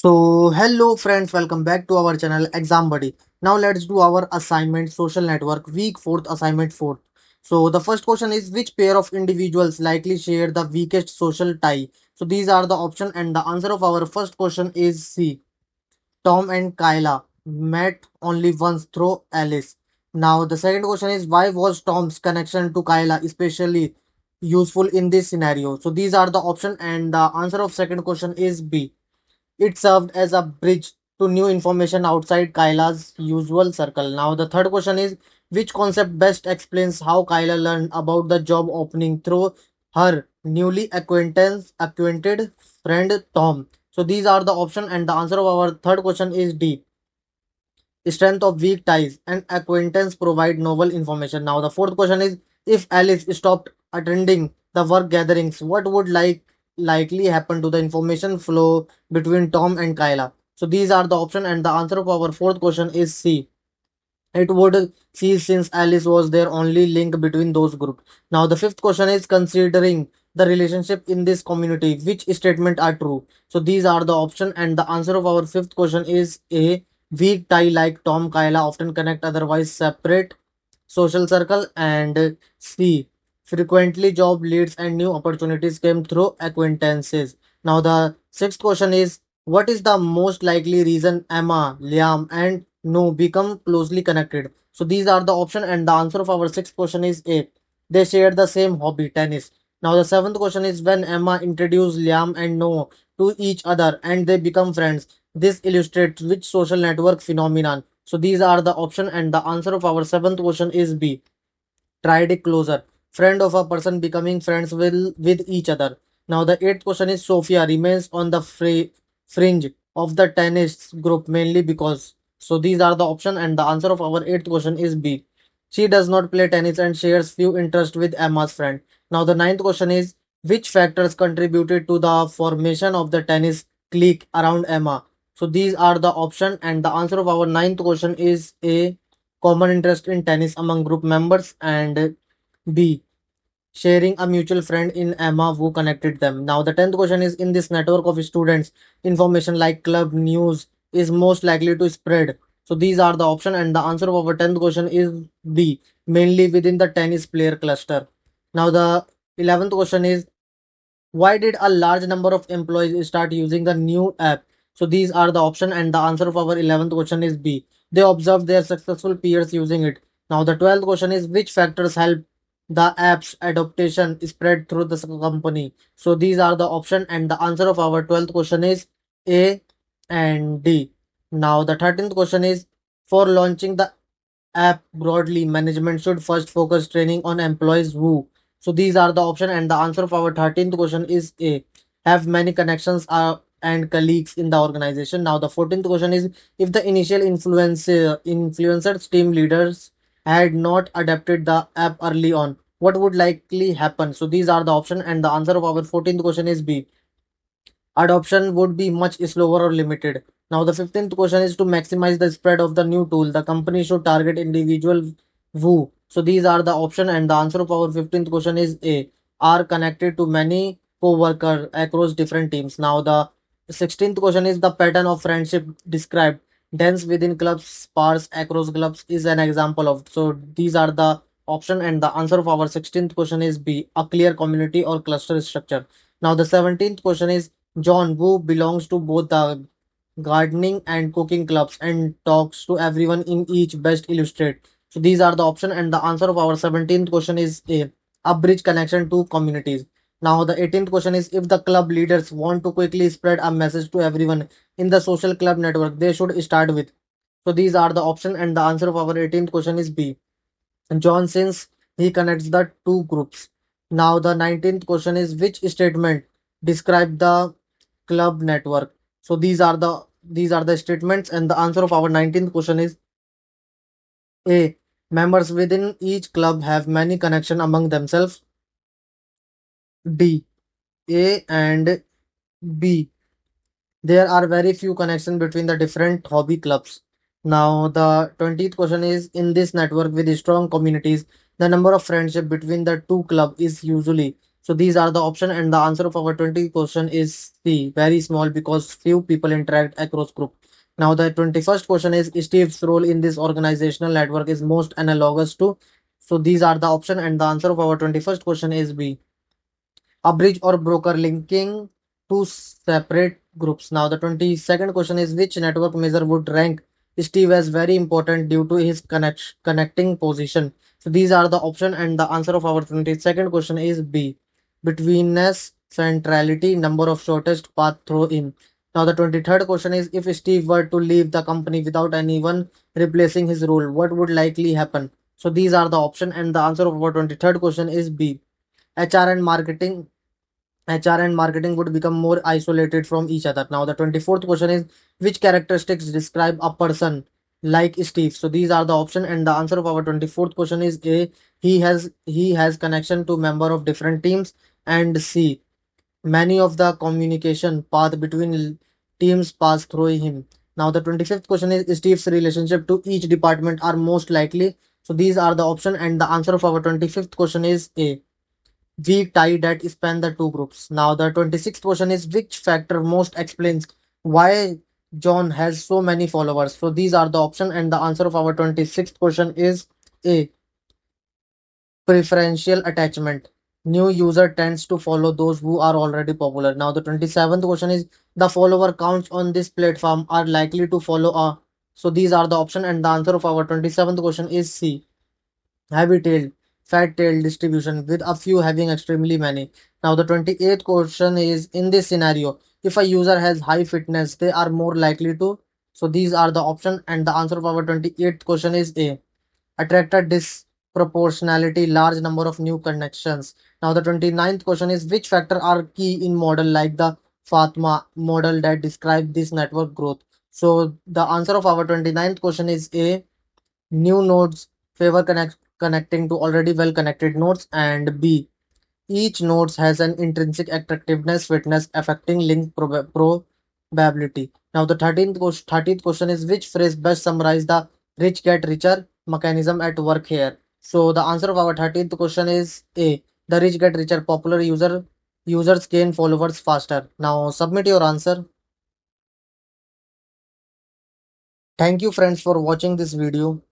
So, hello friends, welcome back to our channel Exam Buddy. Now let's do our assignment social network week 4th assignment 4th. So, the first question is which pair of individuals likely share the weakest social tie? So, these are the option and the answer of our first question is C. Tom and Kyla met only once through Alice. Now, the second question is why was Tom's connection to Kyla especially useful in this scenario? So, these are the option and the answer of second question is B. It served as a bridge to new information outside Kyla's usual circle. Now, the third question is which concept best explains how Kyla learned about the job opening through her newly acquainted friend Tom. So, these are the option, and the answer of our third question is D. Strength of weak ties and acquaintance provide novel information. Now, the fourth question is if Alice stopped attending the work gatherings, what would likely happen to the information flow between Tom and Kyla? So, these are the option, and the answer of our fourth question is C. It would cease since Alice was their only link between those groups. Now, the fifth question is considering the relationship in this community, which statement are true? So, these are the option, and the answer of our fifth question is A. Weak tie like Tom Kyla often connect otherwise separate social circle, and C. Frequently job leads and new opportunities came through acquaintances. Now, the sixth question is what is the most likely reason Emma, Liam, and No become closely connected? So these are the option, and the answer of our sixth question is A. They share the same hobby, tennis. Now the seventh question is when Emma introduced Liam and No to each other and they become friends. This illustrates which social network phenomenon. So these are the option, and the answer of our seventh question is B. Tried it closer. Friend of a person becoming friends with each other. Now the eighth question is Sophia remains on the fringe of the tennis group mainly because. So these are the option, and the answer of our eighth question is B. She does not play tennis and shares few interest with Emma's friend. Now the ninth question is which factors contributed to the formation of the tennis clique around Emma? So these are the option, and the answer of our ninth question is A. Common interest in tennis among group members, and B. Sharing a mutual friend in Emma who connected them. Now the 10th question is in this network of students, information like club news is most likely to spread. So these are the option, and the answer of our 10th question is B. Mainly within the tennis player cluster. Now the 11th question is why did a large number of employees start using the new app? So these are the option, and the answer of our 11th question is B. They observed their successful peers using it. Now the 12th question is which factors help the app's adaptation spread through the company? So these are the option, and the answer of our 12th question is A and D. Now the 13th question is for launching the app broadly, management should first focus training on employees who. So these are the option, and the answer of our 13th question is A. Have many connections and colleagues in the organization. Now the 14th question is if the initial influencers team leaders had not adapted the app early on, what would likely happen? So these are the option, and the answer of our 14th question is B. Adoption would be much slower or limited. Now, the 15th question is to maximize the spread of the new tool. The company should target individual who. So, these are the option, and the answer of our 15th question is A. Are connected to many co-workers across different teams. Now, the 16th question is the pattern of friendship described. Dense within clubs, sparse across clubs is an example of. So, these are the option, and the answer of our 16th question is B. A clear community or cluster structure. Now, the 17th question is John, who belongs to both the gardening and cooking clubs and talks to everyone in each best illustrate. So these are the option, and the answer of our 17th question is A bridge connection to communities. Now the 18th question is if the club leaders want to quickly spread a message to everyone in the social club network, they should start with. So these are the option, and the answer of our 18th question is B. John since he connects the two groups. Now the 19th question is which statement describe the club network? So these are the statements, and the answer of our 19th question is A. Members within each club have many connection among themselves. D. A and B. There are very few connections between the different hobby clubs. Now, the 20th question is in this network with strong communities, the number of friendship between the two club is usually. So these are the option and the answer of our 20 question is C, very small because few people interact across group. Now the 21st question is Steve's role in this organizational network is most analogous to. So these are the option and the answer of our 21st question is B, a bridge or broker linking two separate groups. Now, the 22nd question is which network measure would rank Steve as very important due to his connecting position? So, these are the option, and the answer of our 22nd question is B. Betweenness, centrality, number of shortest path through him. Now, the 23rd question is if Steve were to leave the company without anyone replacing his role, what would likely happen? So, these are the option, and the answer of our 23rd question is B. HR and marketing HR and marketing would become more isolated from each other. Now, the 24th question is which characteristics describe a person like Steve? So these are the option, and the answer of our 24th question is A. He has connection to member of different teams, and C. Many of the communication path between teams pass through him. Now, the 25th question is Steve's relationship to each department are most likely. So these are the option, and the answer of our 25th question is A, weak tie that span the two groups. Now, the 26th question is which factor most explains why John has so many followers? So, these are the option, and the answer of our 26th question is A. Preferential attachment. New user tends to follow those who are already popular. Now, the 27th question is the follower counts on this platform are likely to follow a. So, these are the option, and the answer of our 27th question is C, heavy-tailed, fat-tailed distribution with a few having extremely many. Now the 28th question is in this scenario, if a user has high fitness, they are more likely to. So these are the option, and the answer of our 28th question is A. Attracted disproportionality large number of new connections. Now the 29th question is which factor are key in model like the Fatma model that describe this network growth. So the answer of our 29th question is A. New nodes favor connecting to already well connected nodes, and B. Each node has an intrinsic attractiveness fitness affecting link probability. Now the 30th question is which phrase best summarize the rich get richer mechanism at work here. So the answer of our 30th question is A. The rich get richer popular users gain followers faster. Now submit your answer. Thank you friends for watching this video.